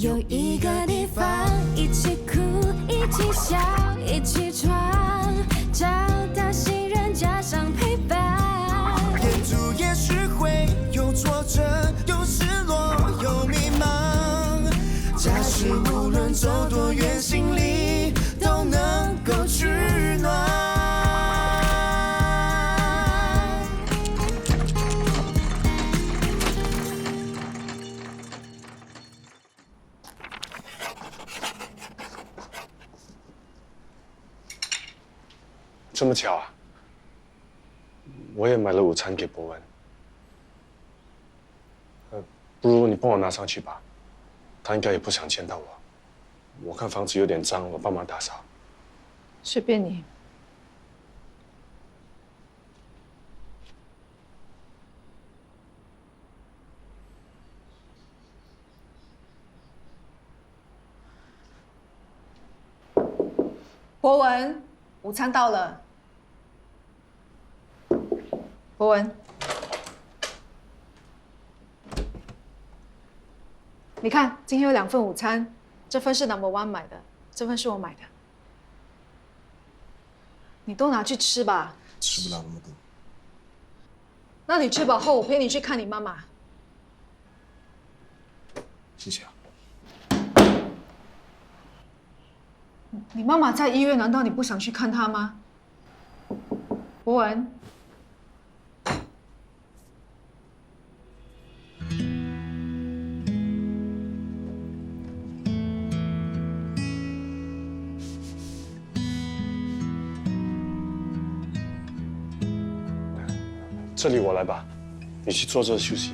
有一个地方，一起哭，一起笑，一起闯，找到信任加上陪伴。沿途也许会有挫折，有失落，有迷茫。假使无论走多远，心里都能够取暖。这么巧啊！我也买了午餐给博文。不如你帮我拿上去吧，他应该也不想见到我。我看房子有点脏，我帮忙打扫。随便你。博文，午餐到了。博文，你看，今天有2份午餐，这份是 No.1 买的，这份是我买的。你都拿去吃吧。吃不了那么多。那你吃饱后，我陪你去看你妈妈。谢谢啊。你妈妈在医院，难道你不想去看她吗？博文。这里我来吧，你去坐着休息。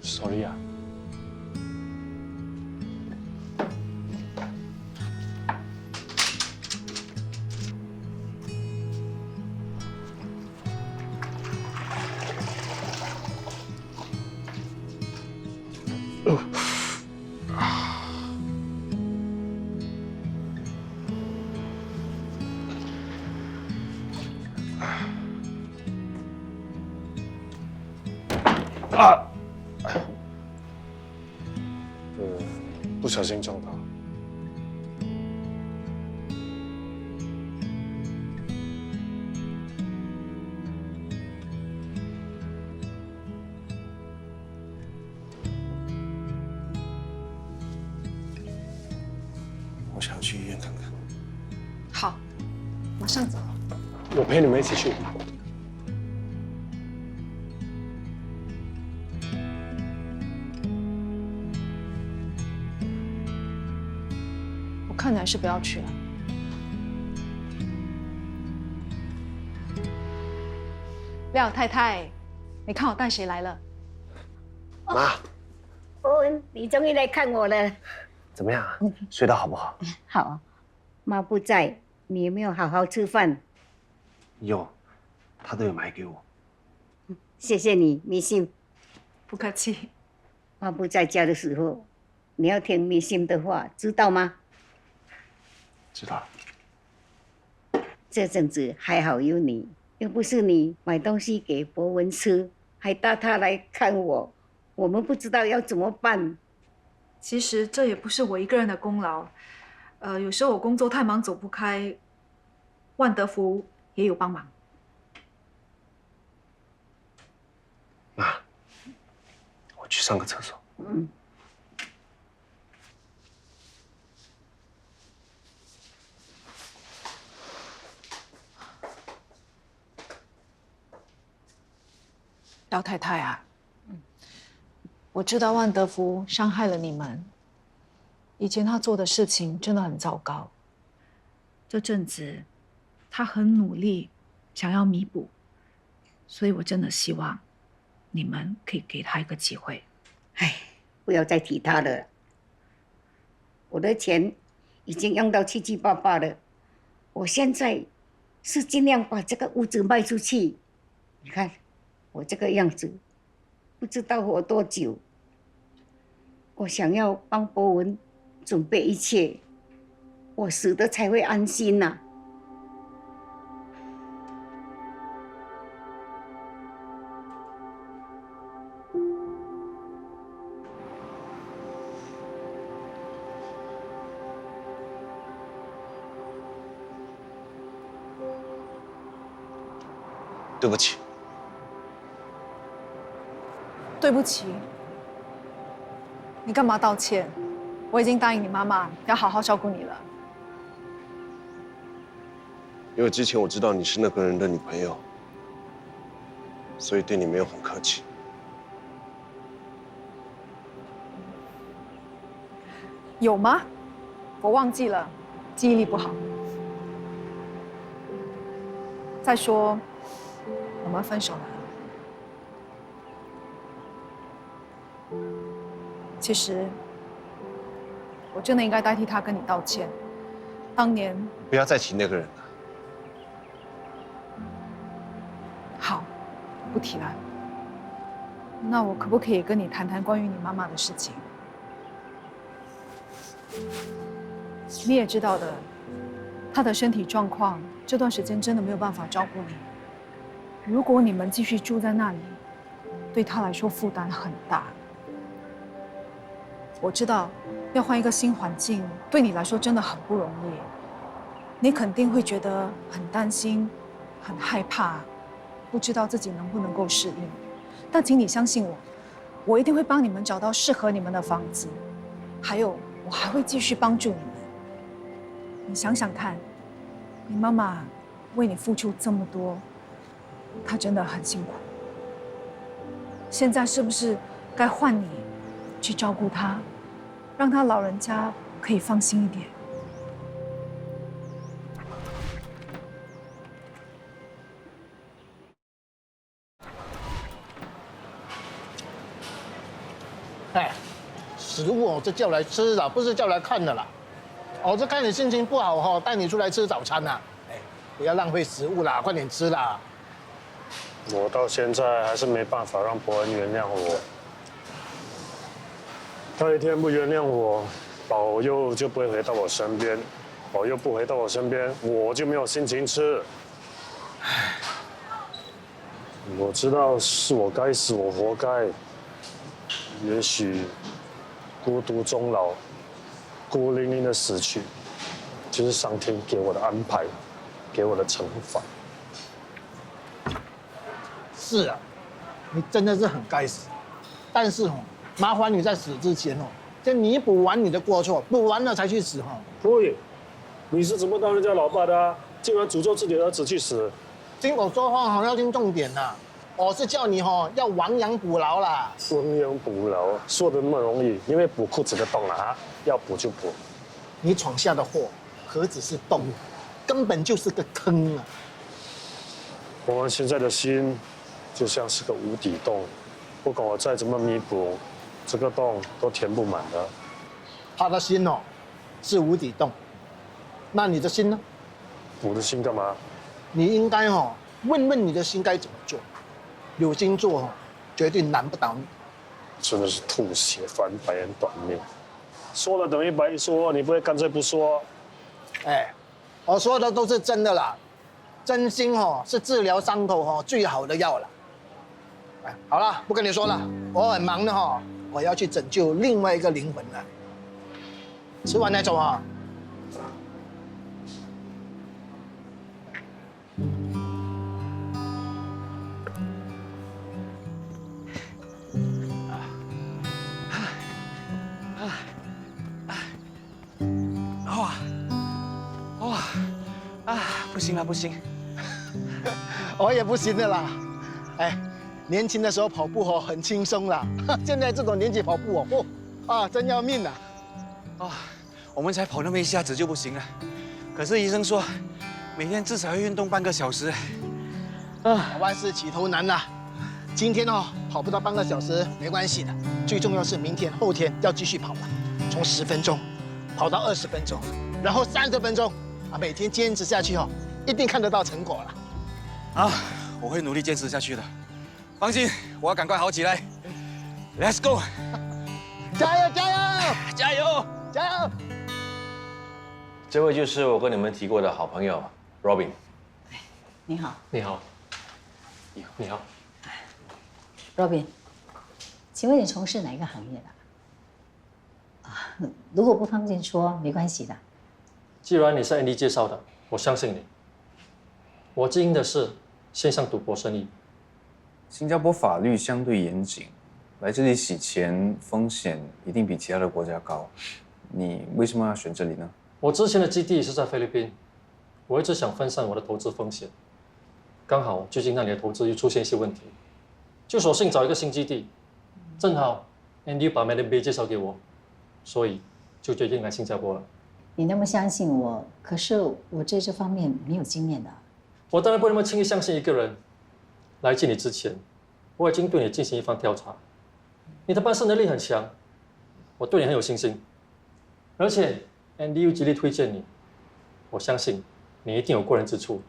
Sorry 啊。不小心撞到。我想去医院看看。好，马上走。我陪你们一起去。看你还是不要去了。廖太太，你看我带谁来了？妈，博文，你终于来看我了。怎么样啊？睡得好不好？好，妈不在，你有没有好好吃饭？有，他都有买给我。谢谢你，密信。不客气。妈不在家的时候，你要听密信的话，知道吗？知道了。这阵子还好有你，又不是你买东西给博文吃，还带他来看我，我们不知道要怎么办。其实这也不是我一个人的功劳，有时候我工作太忙走不开，万德福也有帮忙。妈，我去上个厕所。嗯。廖太太啊，我知道万德福伤害了你们，以前他做的事情真的很糟糕。这阵子他很努力，想要弥补，所以我真的希望你们可以给他一个机会。哎，不要再提他了，我的钱已经用到七七八八了，我现在是尽量把这个屋子卖出去。你看。我这个样子，不知道活多久。我想要帮博文准备一切，我死的才会安心呐、对不起。对不起，你干嘛道歉？我已经答应你妈妈要好好照顾你了。因为之前我知道你是那个人的女朋友，所以对你没有很客气。有吗？我忘记了，记忆力不好。再说，我们分手了。其实，我真的应该代替他跟你道歉。当年，不要再提那个人了。好，不提了。那我可不可以跟你谈谈关于你妈妈的事情？你也知道的，她的身体状况这段时间真的没有办法照顾你。如果你们继续住在那里，对她来说负担很大。我知道，要换一个新环境，对你来说真的很不容易。你肯定会觉得很担心、很害怕，不知道自己能不能够适应。但请你相信我，我一定会帮你们找到适合你们的房子，还有我还会继续帮助你们。你想想看，你妈妈为你付出这么多，她真的很辛苦。现在是不是该换你去照顾她，让她老人家可以放心一点？哎，食物哦，是叫来吃的，不是叫来看的啦。哦，这看你心情不好哈，带你出来吃早餐呐。哎，不要浪费食物啦，快点吃啦。我到现在还是没办法让伯恩原谅我。他一天不原谅我，宝佑就不会回到我身边，宝佑不回到我身边，我就没有心情吃。我知道是我该死，我活该。也许孤独终老，孤零零的死去，就是上天给我的安排，给我的惩罚。是啊，你真的是很该死。但是哦，麻烦你在死之前哦，先弥补完你的过错，补完了才去死哈。对，你是怎么当人家老爸的啊？竟然诅咒自己的儿子去死！听我说话哈，要听重点呐。我是叫你哈要亡羊补牢啦。亡羊补牢，说的那么容易，因为补裤子的洞啊，要补就补。你闯下的祸何止是洞，根本就是个坑啊！我们现在的心就像是个无底洞，不管我再怎么弥补，这个洞都填不满的。他的心哦是无底洞，那你的心呢？我的心干嘛？你应该哦问问你的心该怎么做。有心做哦，绝对难不倒你。真的是吐血翻白眼短命，说了等于白说，你不会干脆不说？哎，我说的都是真的啦，真心哦是治疗伤口哦最好的药了。哎，好了，不跟你说了，我很忙的哈，我要去拯救另外一个灵魂了。吃完再走啊。不行了，不行，我也不行的啦。哎，年轻的时候跑步哦很轻松啦，现在这种年纪跑步哦，真要命啊！我们才跑那么一下子就不行了。可是医生说，每天至少要运动半个小时。万事起头难呐，今天哦跑不到半个小时没关系的，最重要是明天、后天要继续跑了，从10分钟跑到20分钟，然后30分钟啊，每天坚持下去哦，一定看得到成果了。我会努力坚持下去的，放心，我要赶快好起来。Let's go， 加油加油加油！加油！这位就是我跟你们提过的好朋友 Robin。你好你好，你好， ，Robin， 请问你从事哪一个行业的？啊，如果不方便说，没关系的。既然你是 Andy 介绍的，我相信你。我经营的是线上赌博生意。新加坡法律相对严谨，来这里洗钱风险一定比其他的国家高。你为什么要选这里呢？我之前的基地是在菲律宾，我一直想分散我的投资风险。刚好最近那里的投资又出现一些问题，就索性找一个新基地。正好 Andy 把 Madam Bay 介绍给我，所以就决定来新加坡了。你那么相信我，可是我在这方面没有经验的。我当然不那么轻易相信一个人。来见你之前，我已经对你进行一番调查，你的办事能力很强，我对你很有信心。而且 Andy 又极力推荐你，我相信你一定有过人之处。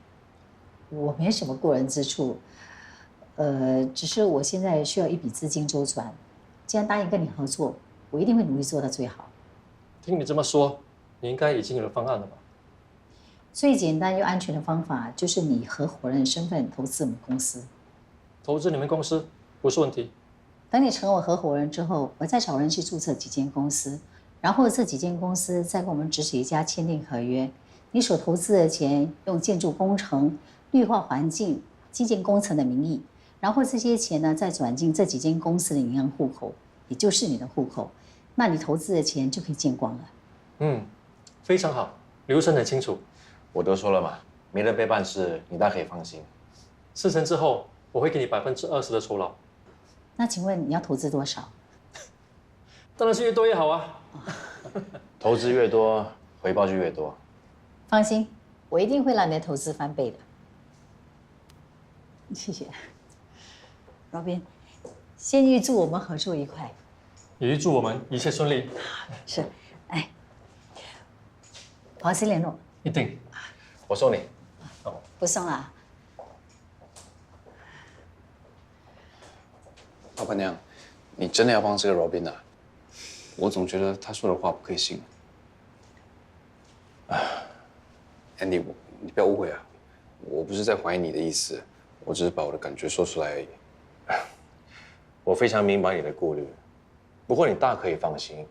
我没什么过人之处，只是我现在需要一笔资金周转。既然答应跟你合作，我一定会努力做到最好。听你这么说，你应该已经有了方案了吧？最简单又安全的方法就是你以合伙人的身份投资我们公司。投资你们公司不是问题。等你成为合伙人之后，我再找人去注册几间公司，然后这几间公司再跟我们直属一家签订合约。你所投资的钱用建筑工程、绿化环境、基建工程的名义，然后这些钱呢再转进这几间公司的银行户口，也就是你的户口，那你投资的钱就可以见光了。非常好，流程很清楚。我都说了嘛，没人被办事，你大可以放心。事成之后，我会给你20%的酬劳。那请问你要投资多少？当然是越多越好啊。投资越多，回报就越多。放心，我一定会让你的投资翻倍的。谢谢，Robin，先预祝我们合作愉快。也预祝我们一切顺利。是，哎，保持联络。一定。我送你。不送了。老板娘，你真的要帮这个 Robin 啊？我总觉得他说的话不可以信。Andy，你不要误会啊，我不是在怀疑你的意思，我只是把我的感觉说出来而已。我非常明白你的顾虑，不过你大可以放心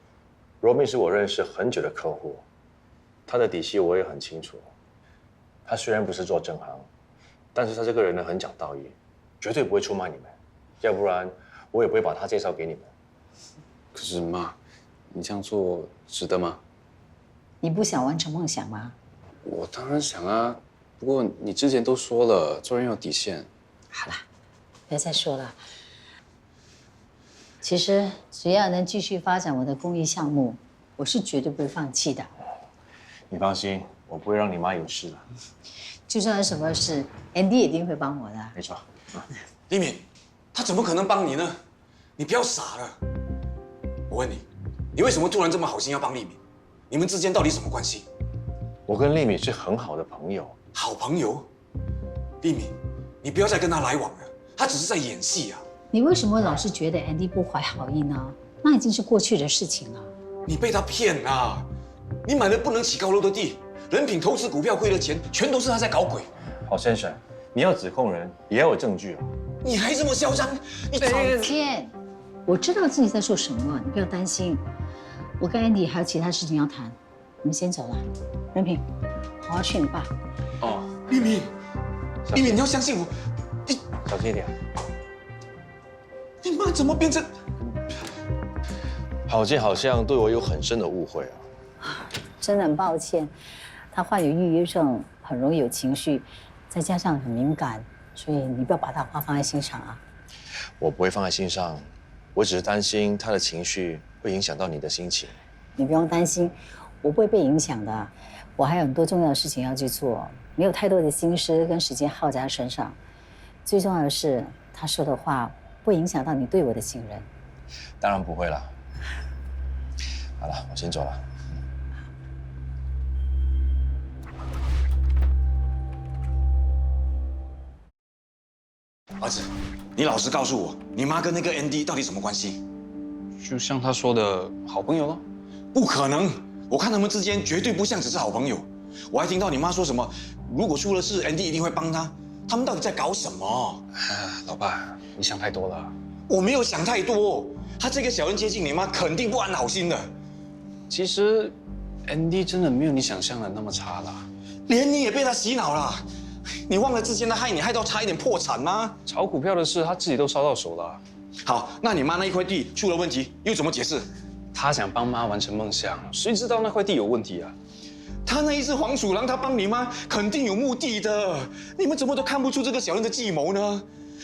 ，Robin 是我认识很久的客户，他的底细我也很清楚。他虽然不是做正行，但是他这个人呢很讲道义，绝对不会出卖你们，要不然我也不会把他介绍给你们。可是妈，你这样做值得吗？你不想完成梦想吗？我当然想啊，不过你之前都说了，做人要底线。好了，别再说了。其实只要能继续发展我的公益项目，我是绝对不会放弃的。你放心，我不会让你妈有事的。就算有什么事 ，Andy 一定会帮我的。没错。丽敏，他怎么可能帮你呢？你不要傻了。我问你，你为什么突然这么好心要帮丽敏？你们之间到底什么关系？我跟丽敏是很好的朋友。好朋友？丽敏，你不要再跟他来往了，他只是在演戏啊。你为什么老是觉得 Andy 不怀好意呢？那已经是过去的事情了。你被他骗啦！你买了不能起高楼的地，人品投资股票亏的钱，全都是他在搞鬼。郝先生，你要指控人，也要有证据啊！你还这么嚣张？你抱歉，我知道自己在做什么，你不要担心。我跟 Andy 还有其他事情要谈，我们先走了。任平，好好去你爸。哦，丽敏，丽敏，你要相信我。你小心一点。你妈怎么变成？郝建好像对我有很深的误会啊。真的很抱歉，他患有抑郁症，很容易有情绪，再加上很敏感，所以你不要把他话放在心上啊。我不会放在心上，我只是担心他的情绪会影响到你的心情。你不用担心，我不会被影响的。我还有很多重要的事情要去做，没有太多的心思跟时间耗在他身上。最重要的是，他说的话不会影响到你对我的信任。当然不会啦。好了，我先走了。儿子，你老实告诉我，你妈跟那个 Andy 到底什么关系？就像他说的好朋友咯。不可能，我看他们之间绝对不像只是好朋友。我还听到你妈说什么，如果出了事 ，Andy 一定会帮他。他们到底在搞什么？老爸，你想太多了。我没有想太多，他这个小人接近你妈，肯定不安好心的。其实 ，Andy 真的没有你想象的那么差啦。连你也被他洗脑了，你忘了之前他害你害到差一点破产吗？炒股票的事他自己都烧到手了。好，那你妈那一块地出了问题，又怎么解释？他想帮妈完成梦想，谁知道那块地有问题啊？他那一只黄鼠狼，他帮你妈肯定有目的的，你们怎么都看不出这个小人的计谋呢？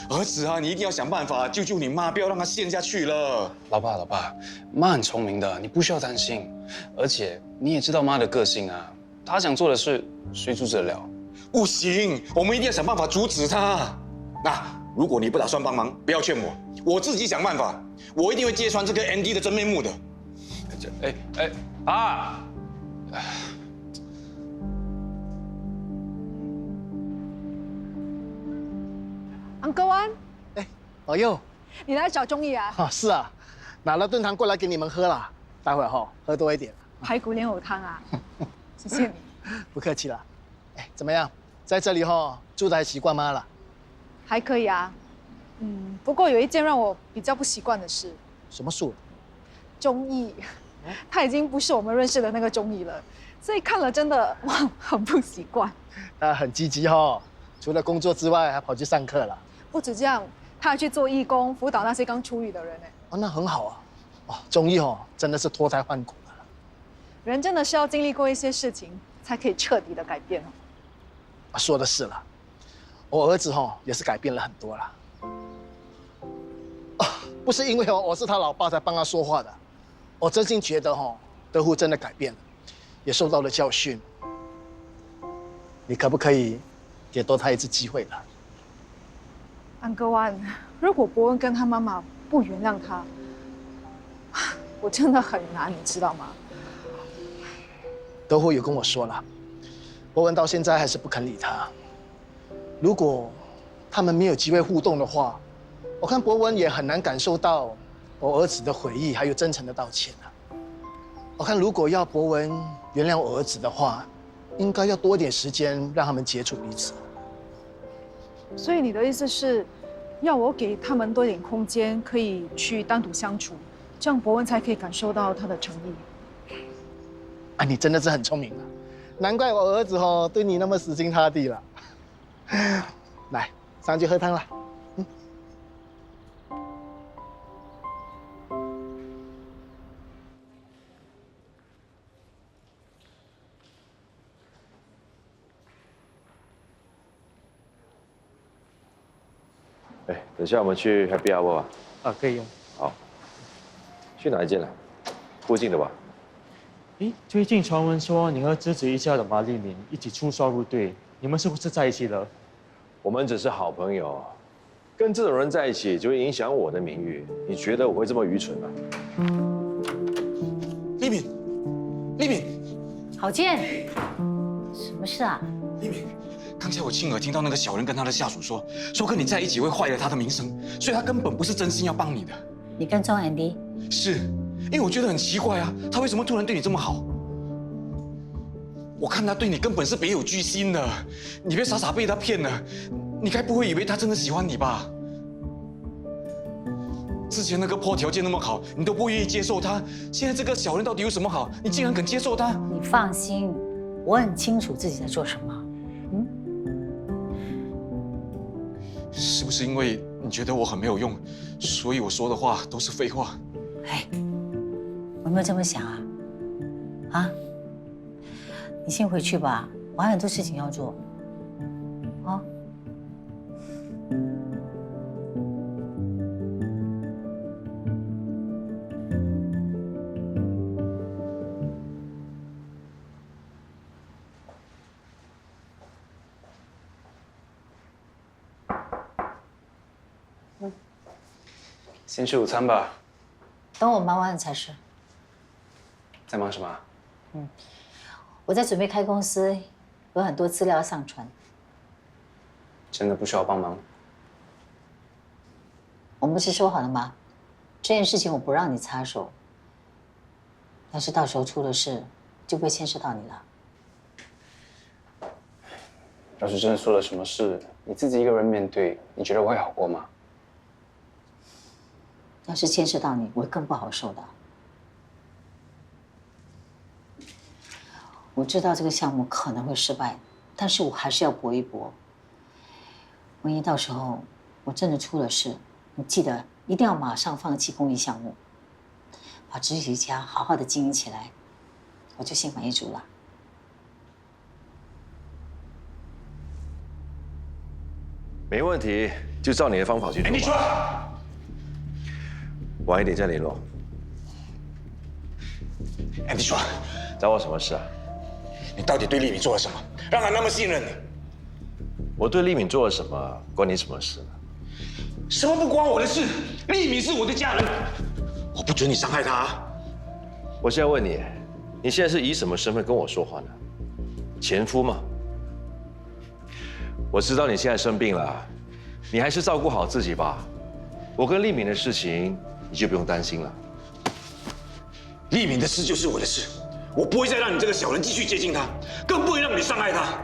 儿子啊，你一定要想办法救救你妈，不要让她陷下去了。老爸，妈很聪明的，你不需要担心。而且你也知道妈的个性啊，她想做的事，谁阻止得了？不行，我们一定要想办法阻止她。那如果你不打算帮忙，不要劝我，我自己想办法，我一定会揭穿这个 Andy 的真面目的。爸。安哥湾，老佑，你来找钟义啊？是啊，拿了炖汤过来给你们喝啦，待会儿喝多一点。排骨莲藕汤啊，谢谢你。不客气了。怎么样，在这里住得还习惯吗了？还可以啊，不过有一件让我比较不习惯的事。什么事？钟义，他已经不是我们认识的那个钟义了，所以看了真的很不习惯。他很积极除了工作之外，还跑去上课了。不止这样，他还去做义工，辅导那些刚出狱的人呢。那很好啊。钟义真的是脱胎换骨了。人真的是要经历过一些事情，才可以彻底的改变说的是了，我儿子也是改变了很多了。不是因为我是他老爸才帮他说话的，我真心觉得德虎真的改变了，也受到了教训。你可不可以给多他一次机会了？安哥湾，如果伯恩跟他妈妈不原谅他，我真的很难，你知道吗？德虎有跟我说了，伯恩到现在还是不肯理他。如果他们没有机会互动的话，我看伯恩也很难感受到我儿子的悔意还有真诚的道歉我看如果要伯恩原谅我儿子的话，应该要多一点时间让他们接触彼此。所以你的意思是，要我给他们多一点空间，可以去单独相处，这样伯恩才可以感受到他的诚意。你真的是很聪明难怪我儿子对你那么死心塌地了。来，上去喝汤了。等下我们去 Happy Hour 啊，可以用。好，去哪一间呢？附近的吧。最近传闻说你和侄子一家的马丽敏一起出双入对，你们是不是在一起了？我们只是好朋友，跟这种人在一起就会影响我的名誉。你觉得我会这么愚蠢吗？丽敏，丽敏，郝建，什么事啊？丽敏，刚才我亲耳听到那个小人跟他的下属说跟你在一起会坏了他的名声，所以他根本不是真心要帮你的。你跟踪 Andy？ 是，因为我觉得很奇怪啊，他为什么突然对你这么好？我看他对你根本是别有居心的，你别傻傻被他骗了，你该不会以为他真的喜欢你吧？之前那个破条件那么好，你都不愿意接受他，现在这个小人到底有什么好？你竟然肯接受他？你放心，我很清楚自己在做什么。是不是因为你觉得我很没有用，所以我说的话都是废话？我没有这么想啊。你先回去吧，我还有很多事情要做。先吃午餐吧。等我忙完了才是。在忙什么？我在准备开公司，有很多资料要上传。真的不需要帮忙？我们不是说好了吗？这件事情我不让你插手，但是到时候出了事，就不会牵涉到你了。要是真的出了什么事，你自己一个人面对，你觉得我会好过吗？要是牵涉到你，我会更不好受的。我知道这个项目可能会失败，但是我还是要搏一搏。万一到时候我真的出了事，你记得一定要马上放弃公益项目，把知识家好好的经营起来，我就心满意足了。没问题，就照你的方法去做吧。你说，晚一点再联络。你说，找我什么事啊？你到底对丽敏做了什么，让她那么信任你？我对丽敏做了什么，关你什么事呢？什么不关我的事？丽敏是我的家人，我不准你伤害她。我现在问你，你现在是以什么身份跟我说话呢？前夫吗？我知道你现在生病了，你还是照顾好自己吧。我跟丽敏的事情，你就不用担心了。丽敏的事就是我的事，我不会再让你这个小人继续接近她，更不会让你伤害她。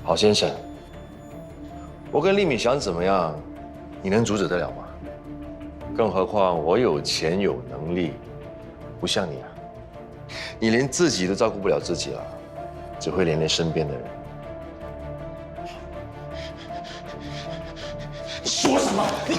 郝先生，我跟丽敏想怎么样，你能阻止得了吗？更何况我有钱有能力，不像你啊，你连自己都照顾不了自己了，只会连累身边的人。你说什么？你！